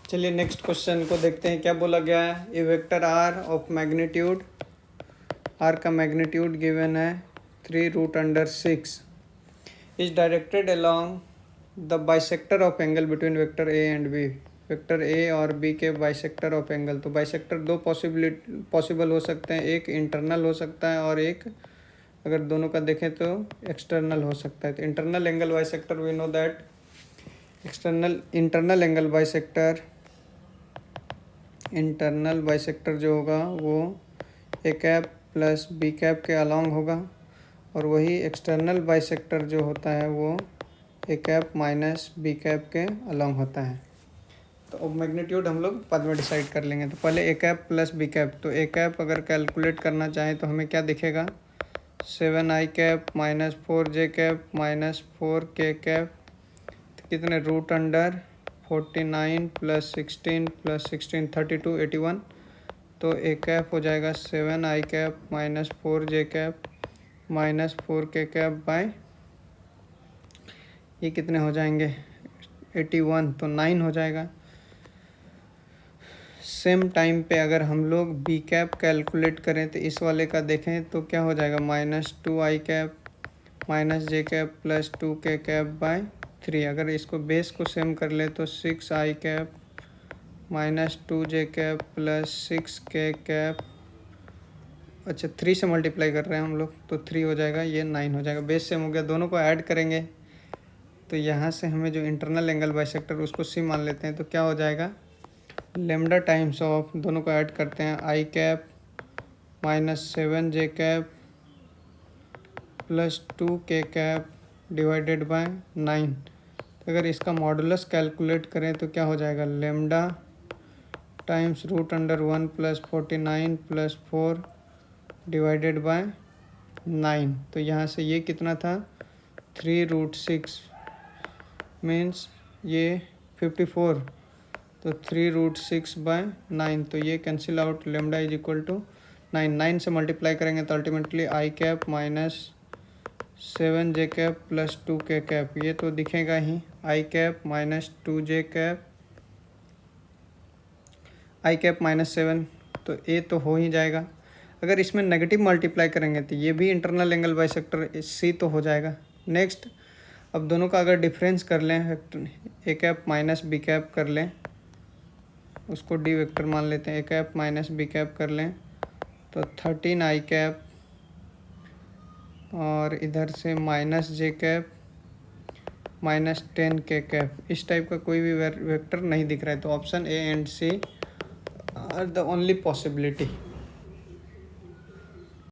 चलिए next question को देखते हैं क्या बोला गया है। A vector r of magnitude, r का मैग्नीट्यूड गिवन है 3√6 is directed along the bisector of angle between vector a and b. Vector a और बी के बाइसेक्टर ऑफ एंगल, तो बाइसेक्टर दो पॉसिबल हो सकते हैं, एक इंटरनल हो सकता है और एक अगर दोनों का देखें तो एक्सटर्नल हो सकता है। तो internal angle bisector we know that internal angle bisector, internal bisector जो होगा वो A cap plus B cap के अलॉन्ग होगा और वही एक्सटर्नल बाइसेक्टर जो होता है वो A cap minus B cap के अलॉन्ग होता है। तो अब मैग्नीट्यूड हम लोग बाद में डिसाइड कर लेंगे। तो पहले ए कैप प्लस बी कैप, तो ए कैप अगर कैलकुलेट करना चाहें तो हमें क्या दिखेगा 7i cap minus 4j cap minus 4k cap, तो कितने रूट अंडर 49 प्लस 16 प्लस 16 32 81, तो ए कैप हो जाएगा 7i cap minus 4j cap minus 4k cap by ये कितने हो जाएंगे 81, तो 9 हो जाएगा। सेम टाइम पे अगर हम लोग बी कैप कैलकुलेट करें तो इस वाले का देखें तो क्या हो जाएगा -2i cap minus J cap plus 2k cap by 3। अगर इसको बेस को सेम कर ले तो 6i cap minus 2j cap plus 6k cap, अच्छा 3 से मल्टीप्लाई कर रहे हैं हम लोग तो 3 हो जाएगा, ये 9 हो जाएगा। बेस सेम हो गया, दोनों को ऐड करेंगे तो यहाँ से हमें जो इंटरनल एंगल बाइसेक्टर उसको सी मान लेते हैं, तो क्या हो जाएगा लेमडा टाइम्स ऑफ, दोनों को ऐड करते हैं i cap minus 7j cap plus 2k cap divided by 9। अगर इसका मॉडुलस कैलकुलेट करें तो क्या हो जाएगा lambda times √1 plus 49 plus 4 divided by 9। तो यहाँ से ये कितना था 3√6 मीन्स ये 54, तो 3√6 बाय 9, तो ये cancel out, lambda is equal to 9 से मल्टीप्लाई करेंगे तो ultimately i cap minus 7j cap plus 2k cap, ये तो दिखेगा ही i cap minus 2j cap i cap minus 7, तो ए तो हो ही जाएगा। अगर इसमें नेगेटिव मल्टीप्लाई करेंगे तो ये भी इंटरनल एंगल बाइसेक्टर सी तो हो जाएगा। नेक्स्ट अब दोनों का अगर डिफरेंस कर लें A cap minus B cap कर लें, उसको डी वेक्टर मान लेते हैं, A cap minus B cap कर लें तो 13i कैप और इधर से minus J cap minus 10k cap, इस टाइप का कोई भी वेक्टर नहीं दिख रहा है। तो option A and C are the only possibility.